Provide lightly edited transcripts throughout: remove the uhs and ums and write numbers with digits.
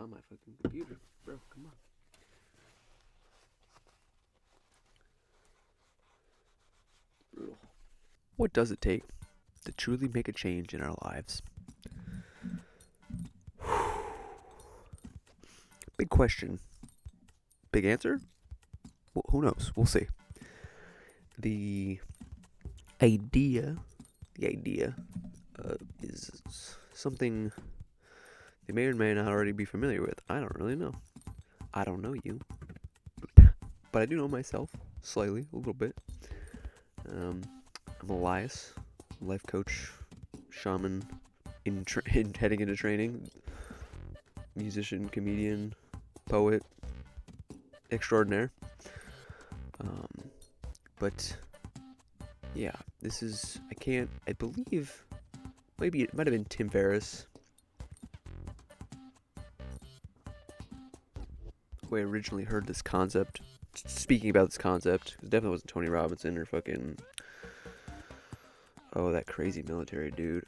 on my fucking computer, bro. Come on. Brutal. What does it take to truly make a change in our lives? Big question. Big answer? Well, who knows? We'll see. The idea is something they may or may not already be familiar with. I don't really know. I don't know you. But I do know myself, slightly, a little bit. I'm Elias, life coach, shaman, in heading into training, musician, comedian, poet, extraordinaire. But yeah, this is, I believe, maybe it might have been Tim Ferriss who I originally heard this concept, speaking about this concept. It definitely wasn't Tony Robinson or fucking, that crazy military dude,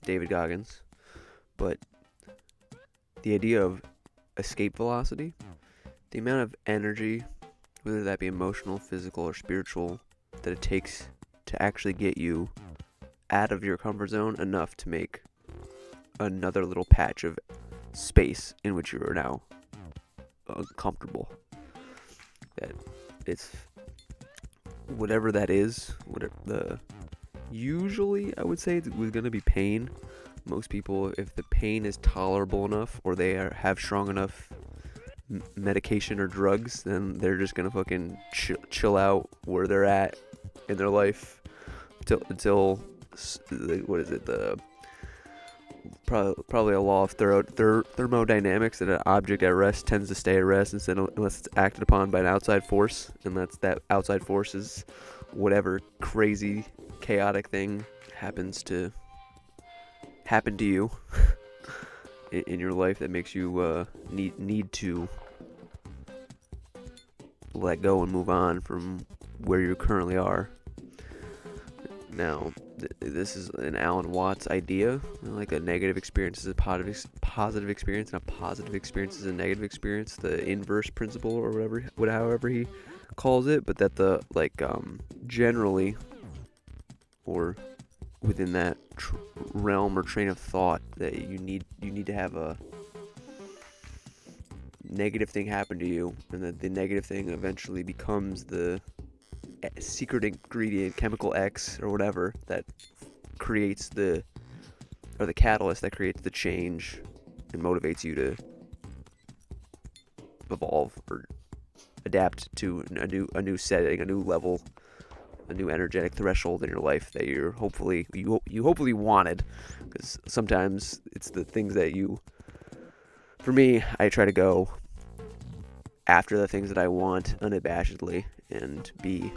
David Goggins. But the idea of escape velocity, the amount of energy, whether that be emotional, physical, or spiritual, that it takes to actually get you out of your comfort zone enough to make another little patch of space in which you are now comfortable. That it's whatever that is, usually I would say it was going to be pain. Most people, if the pain is tolerable enough or they have strong enough medication or drugs, then they're just gonna fucking chill out where they're at in their life until what is it, the probably a law of thermodynamics, that an object at rest tends to stay at rest unless it's acted upon by an outside force, and that outside force is whatever crazy chaotic thing happens to happen to you in your life that makes you need to let go and move on from where you currently are. Now, this is an Alan Watts idea. Like, a negative experience is a positive experience, and a positive experience is a negative experience. The inverse principle, or however he calls it. But that generally, or within that realm or train of thought, that you need to have a negative thing happen to you, and that the negative thing eventually becomes the secret ingredient, chemical X or whatever, that creates the catalyst that creates the change and motivates you to evolve or adapt to a new setting, a new level, a new energetic threshold in your life that you hopefully wanted. Because sometimes it's the things that for me, I try to go after the things that I want unabashedly and be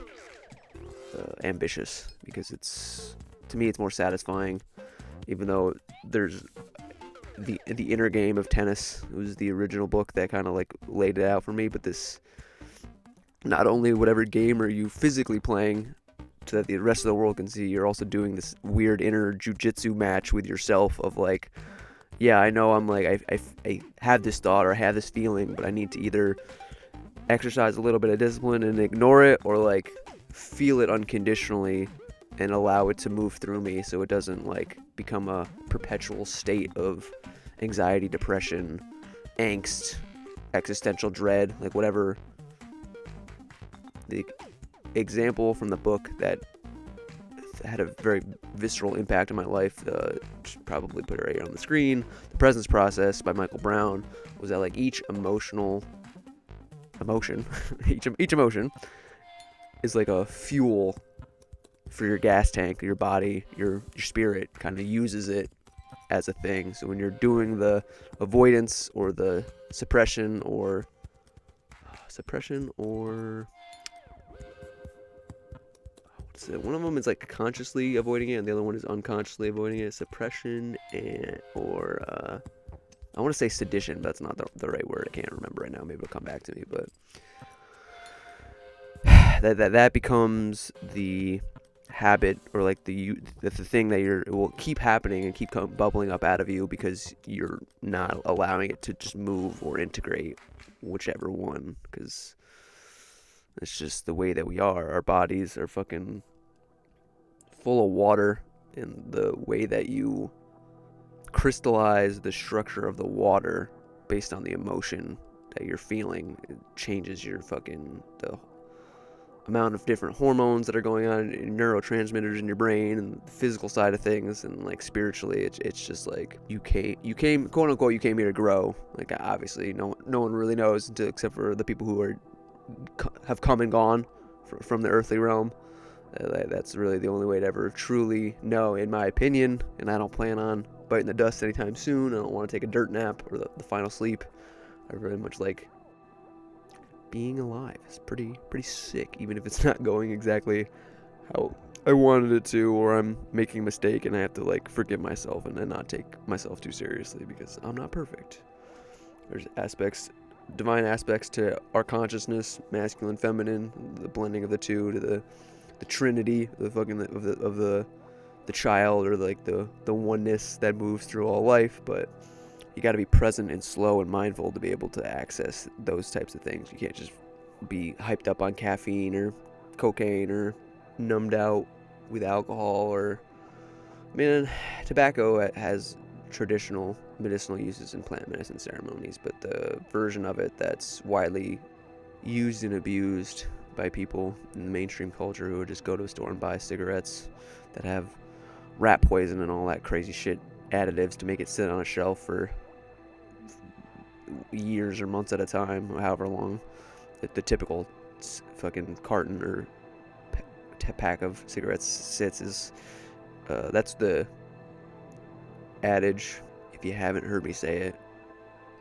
ambitious, because to me it's more satisfying. Even though there's the Inner Game of Tennis, it was the original book that kind of like laid it out for me. But this, not only whatever game are you physically playing so that the rest of the world can see, you're also doing this weird inner jujitsu match with yourself of like, yeah, I know I'm like, I have this thought or I have this feeling, but I need to either exercise a little bit of discipline and ignore it, or like feel it unconditionally and allow it to move through me, so it doesn't like become a perpetual state of anxiety, depression, angst, existential dread, like whatever. The example from the book that had a very visceral impact on my life, should probably put it right here on the screen, The Presence Process by Michael Brown, was that like each emotion each emotion is like a fuel for your gas tank, your body, your spirit kind of uses it as a thing. So when you're doing the avoidance or the suppression or what's it? One of them is like consciously avoiding it, and the other one is unconsciously avoiding it. Suppression or I want to say sedition, but that's not the right word. I can't remember right now. Maybe it'll come back to me. But that becomes habit, or like the thing that it will keep happening and keep bubbling up out of you because you're not allowing it to just move or integrate, whichever one, because it's just the way that we are. Our bodies are fucking full of water, and the way that you crystallize the structure of the water based on the emotion that you're feeling, it changes your the amount of different hormones that are going on, neurotransmitters in your brain, and the physical side of things, and like spiritually, it's just like you came quote unquote you came here to grow. Like obviously, no one really knows except for the people who have come and gone from the earthly realm. That's really the only way to ever truly know, in my opinion. And I don't plan on biting the dust anytime soon. I don't want to take a dirt nap or the final sleep. I really much like being alive. It's pretty sick, even if it's not going exactly how I wanted it to, or I'm making a mistake and I have to like forgive myself and then not take myself too seriously because I'm not perfect. There's divine aspects to our consciousness, masculine, feminine, the blending of the two, to the trinity, the fucking of the child, or like the oneness that moves through all life. But you got to be present and slow and mindful to be able to access those types of things. You can't just be hyped up on caffeine or cocaine or numbed out with alcohol. Or, I mean, tobacco has traditional medicinal uses in plant medicine ceremonies, but the version of it that's widely used and abused by people in the mainstream culture who would just go to a store and buy cigarettes that have rat poison and all that crazy shit, additives to make it sit on a shelf for years or months at a time, however long the typical fucking carton or pack of cigarettes sits is. That's the adage. If you haven't heard me say it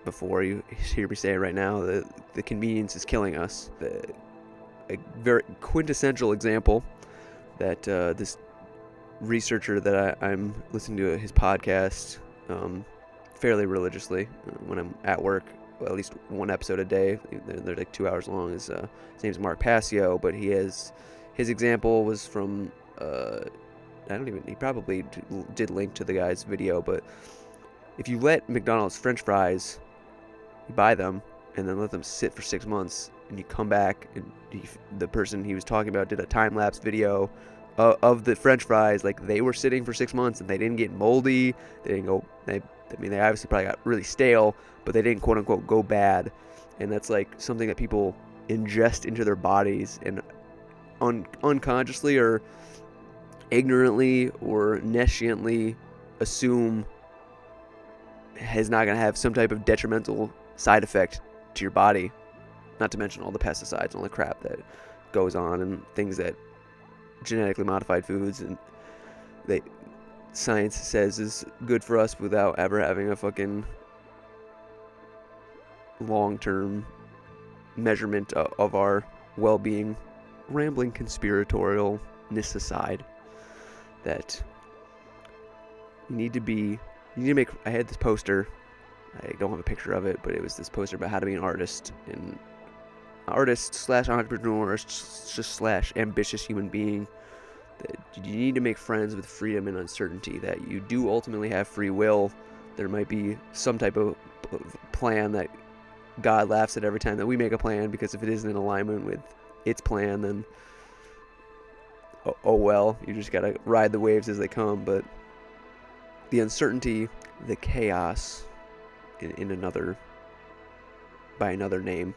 before, you hear me say it right now. The convenience is killing us. A very quintessential example that this researcher that I'm listening to his podcast fairly religiously when I'm at work, well, at least one episode a day. They're like 2 hours long. His name's Mark Passio, but his example was from he probably did link to the guy's video, but if you let McDonald's French fries, you buy them and then let them sit for 6 months, and you come back and the person he was talking about did a time-lapse video of the French fries, like they were sitting for 6 months and they didn't get moldy, they didn't go, they obviously probably got really stale, but they didn't quote unquote go bad. And that's like something that people ingest into their bodies and unconsciously or ignorantly or nesciently assume is not going to have some type of detrimental side effect to your body. Not to mention all the pesticides and all the crap that goes on, and things that genetically modified foods and science says is good for us without ever having a fucking long-term measurement of our well-being. Rambling conspiratorialness aside, that you need to make. I had this poster. I don't have a picture of it, but it was this poster about how to be an artist / entrepreneur / ambitious human being. That you need to make friends with freedom and uncertainty. That you do ultimately have free will. There might be some type of plan that God laughs at every time that we make a plan, because if it isn't in alignment with its plan, then oh well, you just gotta ride the waves as they come. But the uncertainty, the chaos, by another name,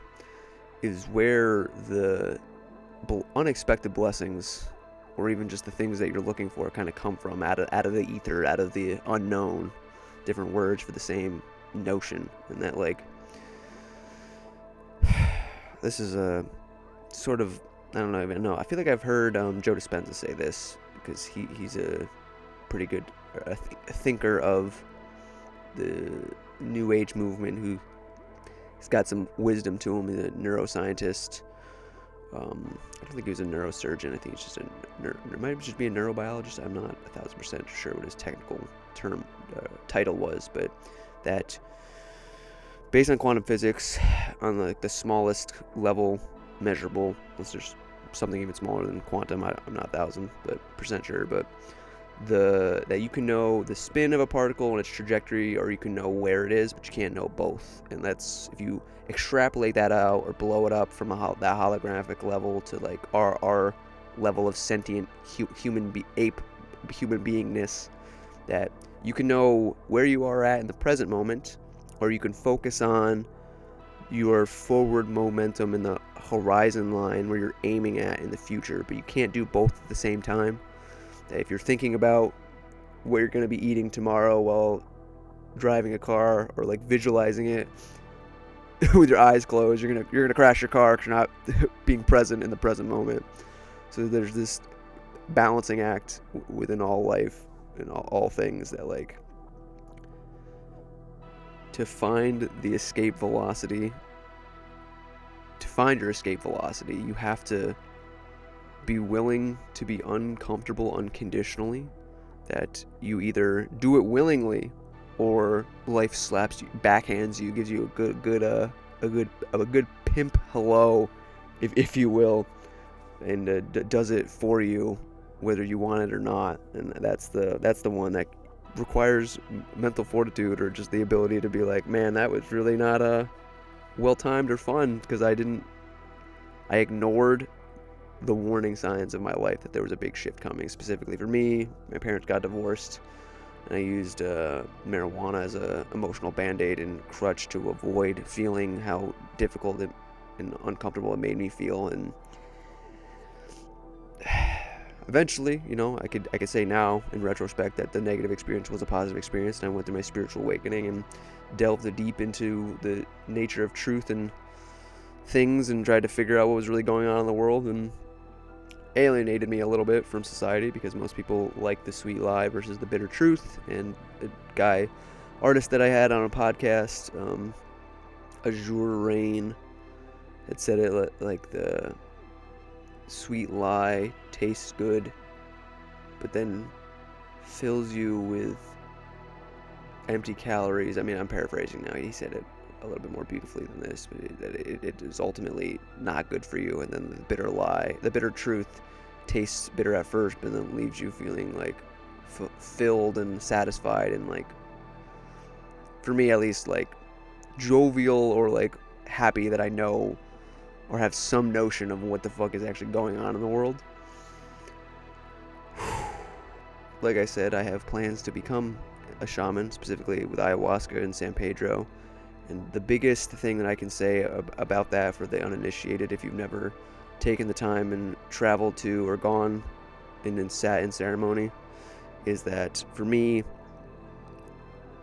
is where the unexpected blessings, or even just the things that you're looking for, kind of come from, out of the ether, out of the unknown. Different words for the same notion. And that, like, this is a sort of, I don't even know. I feel like I've heard Joe Dispenza say this, because he's a pretty good thinker of the New Age movement, he's got some wisdom to him. He's a neuroscientist. I don't think he was a neurosurgeon. I think he's just it might just be a neurobiologist. I'm not 1,000% sure what his technical title was, but that based on quantum physics, on the smallest level measurable, unless there's something even smaller than quantum. I'm not 1,000% sure, but that you can know the spin of a particle and its trajectory, or you can know where it is, but you can't know both. And that's, if you extrapolate that out or blow it up from that holographic level to like our level of sentient human beingness, that you can know where you are at in the present moment, or you can focus on your forward momentum in the horizon line where you're aiming at in the future, but you can't do both at the same time. That if you're thinking about what you're going to be eating tomorrow while driving a car, or like visualizing it with your eyes closed, you're gonna crash your car because you're not being present in the present moment. So there's this balancing act within all life and all things, that like, to find your escape velocity, you have to be willing to be uncomfortable unconditionally. That you either do it willingly, or life backhands you, gives you a good pimp hello, if you will, and does it for you, whether you want it or not. And that's the one that requires mental fortitude, or just the ability to be like, man, that was really not well timed or fun, because I ignored the warning signs of my life that there was a big shift coming. Specifically for me, my parents got divorced, and I used marijuana as a emotional band-aid and crutch to avoid feeling how difficult and uncomfortable it made me feel. And eventually, I could say now in retrospect that the negative experience was a positive experience, and I went through my spiritual awakening and delved deep into the nature of truth and things, and tried to figure out what was really going on in the world, and alienated me a little bit from society, because most people like the sweet lie versus the bitter truth. And the artist that I had on a podcast, Azure Rain, had said it like, the sweet lie tastes good, but then fills you with empty calories. I mean, I'm paraphrasing now. He said it a little bit more beautifully than this, but it is ultimately not good for you. And then the bitter truth, tastes bitter at first, but then leaves you feeling like filled and satisfied, and like, for me at least, like jovial, or like happy that I know or have some notion of what the fuck is actually going on in the world. Like I said, I have plans to become a shaman, specifically with ayahuasca in San Pedro. And the biggest thing that I can say about that for the uninitiated, if you've never taken the time and traveled to or gone and sat in ceremony, is that for me,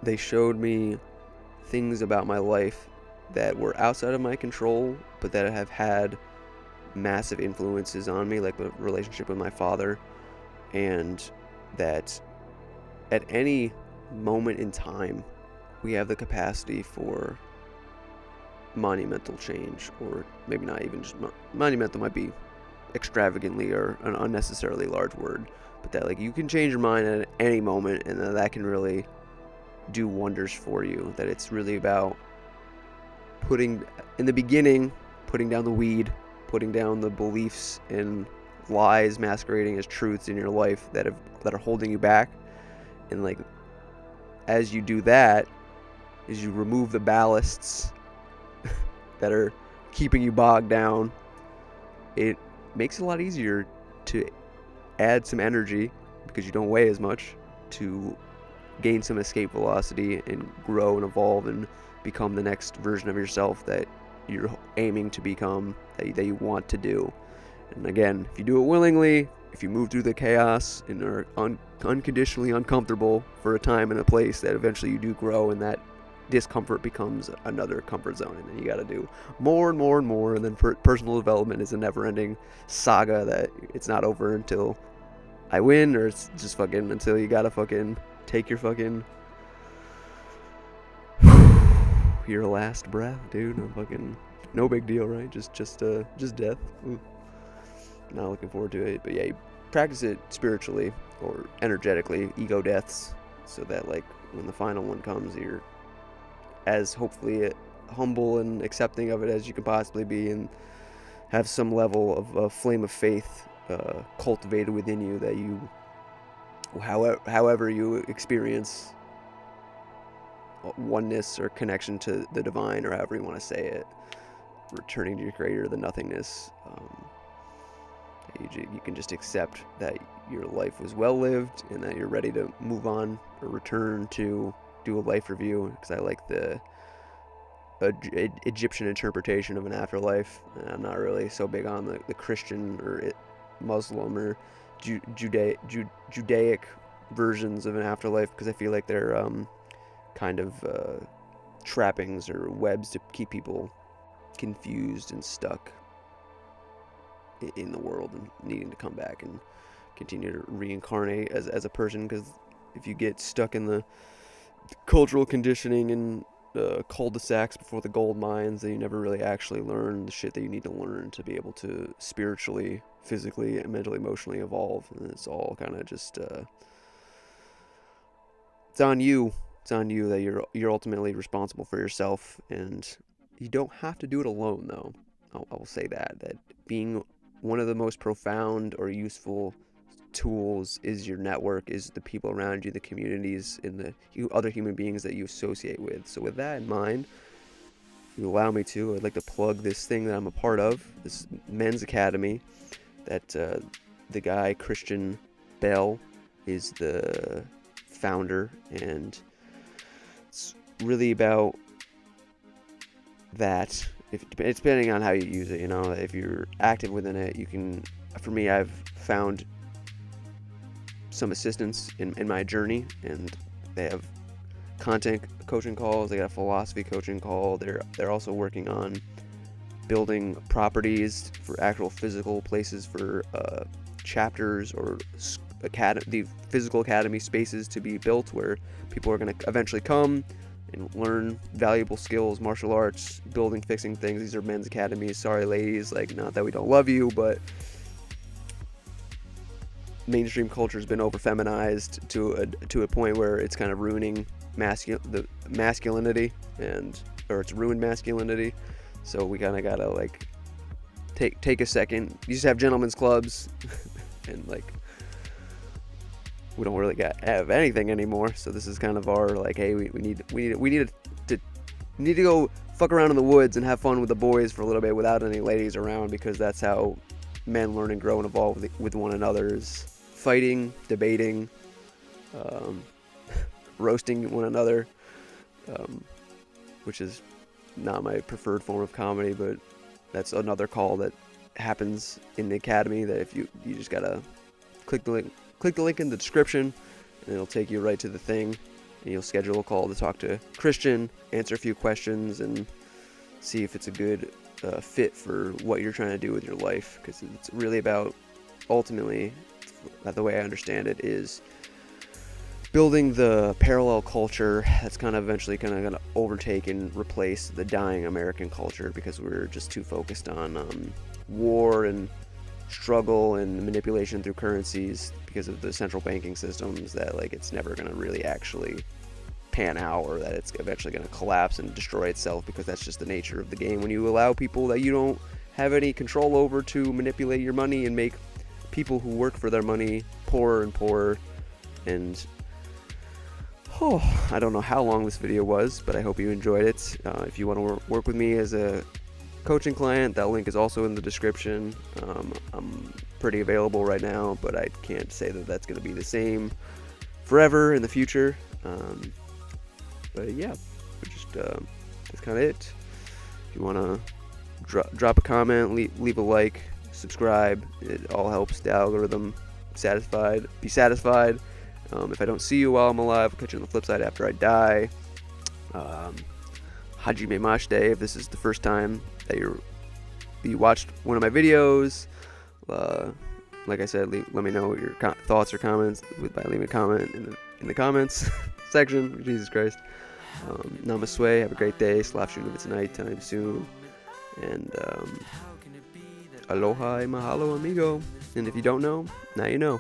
they showed me things about my life that were outside of my control, but that have had massive influences on me, like the relationship with my father, and that at any moment in time, we have the capacity for monumental change. Or maybe not even just monumental, might be extravagantly or an unnecessarily large word, but that like you can change your mind at any moment, and that can really do wonders for you. That it's really about putting down the weed, putting down the beliefs and lies masquerading as truths in your life that are holding you back. And like, as you do that, is you remove the ballasts that are keeping you bogged down, it makes it a lot easier to add some energy, because you don't weigh as much, to gain some escape velocity and grow and evolve and become the next version of yourself that you're aiming to become, that you want to do. And again, if you do it willingly, if you move through the chaos and are unconditionally uncomfortable for a time and a place, that eventually you do grow, and that discomfort becomes another comfort zone, and then you got to do more and more and more. And then personal development is a never-ending saga that it's not over until I win, or it's just fucking until you gotta fucking take your fucking your last breath, dude. I'm fucking no big deal, right? Just death. Ooh. Not looking forward to it, but yeah, you practice it spiritually or energetically, ego deaths, so that like when the final one comes, you're as hopefully humble and accepting of it as you can possibly be, and have some level of a flame of faith cultivated within you, that you, however you experience oneness or connection to the divine, or however you want to say it, returning to your creator, the nothingness. You can just accept that your life was well lived and that you're ready to move on or return to do a life review, because I like the Egyptian interpretation of an afterlife. And I'm not really so big on the Christian or Muslim or Judaic versions of an afterlife, because I feel like they're kind of trappings or webs to keep people confused and stuck in the world and needing to come back and continue to reincarnate as a person. Because if you get stuck in the cultural conditioning and cul-de-sacs before the gold mines, then you never really actually learn the shit that you need to learn to be able to spiritually, physically, and mentally, emotionally evolve. And it's all kind of just it's on you that you're ultimately responsible for yourself, and you don't have to do it alone, though. I will say that being one of the most profound or useful tools is your network, is the people around you, the communities, and the other human beings that you associate with. So with that in mind, if you allow me I'd like to plug this thing that I'm a part of, this men's academy that the guy Christian Bell is the founder, and it's really about that. It's depending on how you use it, if you're active within it, you can, for me, I've found some assistance in my journey, and they have content coaching calls, they got a philosophy coaching call, they're also working on building properties for actual physical places for chapters or the physical academy spaces to be built, where people are going to eventually come and learn valuable skills, martial arts, building, fixing things. These are men's academies. Sorry, ladies, not that we don't love you, but mainstream culture has been over feminized to a point where it's kind of ruining the masculinity, or it's ruined masculinity. So we kind of gotta take a second. You just have gentlemen's clubs, and we don't really have anything anymore. So this is kind of our hey, we need to go fuck around in the woods and have fun with the boys for a little bit without any ladies around, because that's how men learn and grow and evolve with one another, is fighting, debating, roasting one another, which is not my preferred form of comedy, but that's another call that happens in the academy, that if you just gotta click the link in the description, and it'll take you right to the thing, and you'll schedule a call to talk to Christian, answer a few questions, and see if it's a good fit for what you're trying to do with your life. Because it's really about, ultimately, the way I understand it, is building the parallel culture that's kind of eventually going to overtake and replace the dying American culture, because we're just too focused on war and struggle and manipulation through currencies because of the central banking systems, that it's never going to really actually pan out, or that it's eventually going to collapse and destroy itself, because that's just the nature of the game when you allow people that you don't have any control over to manipulate your money and make people who work for their money poorer and poorer. And I don't know how long this video was, but I hope you enjoyed it. If you want to work with me as a coaching client, that link is also in the description. I'm pretty available right now, but I can't say that that's going to be the same forever in the future. But yeah, that's kind of it. If you want to drop a comment, leave a like, subscribe, it all helps the algorithm be satisfied. If I don't see you while I'm alive, I'll catch you on the flip side after I die. Hajime Mashite, if this is the first time that you watched one of my videos, like I said, let me know your thoughts or comments by leaving a comment in the comments section. Jesus Christ. Namaste, have a great day. Slap shooting if it's nighttime soon. And aloha e mahalo amigo. And if you don't know, now you know.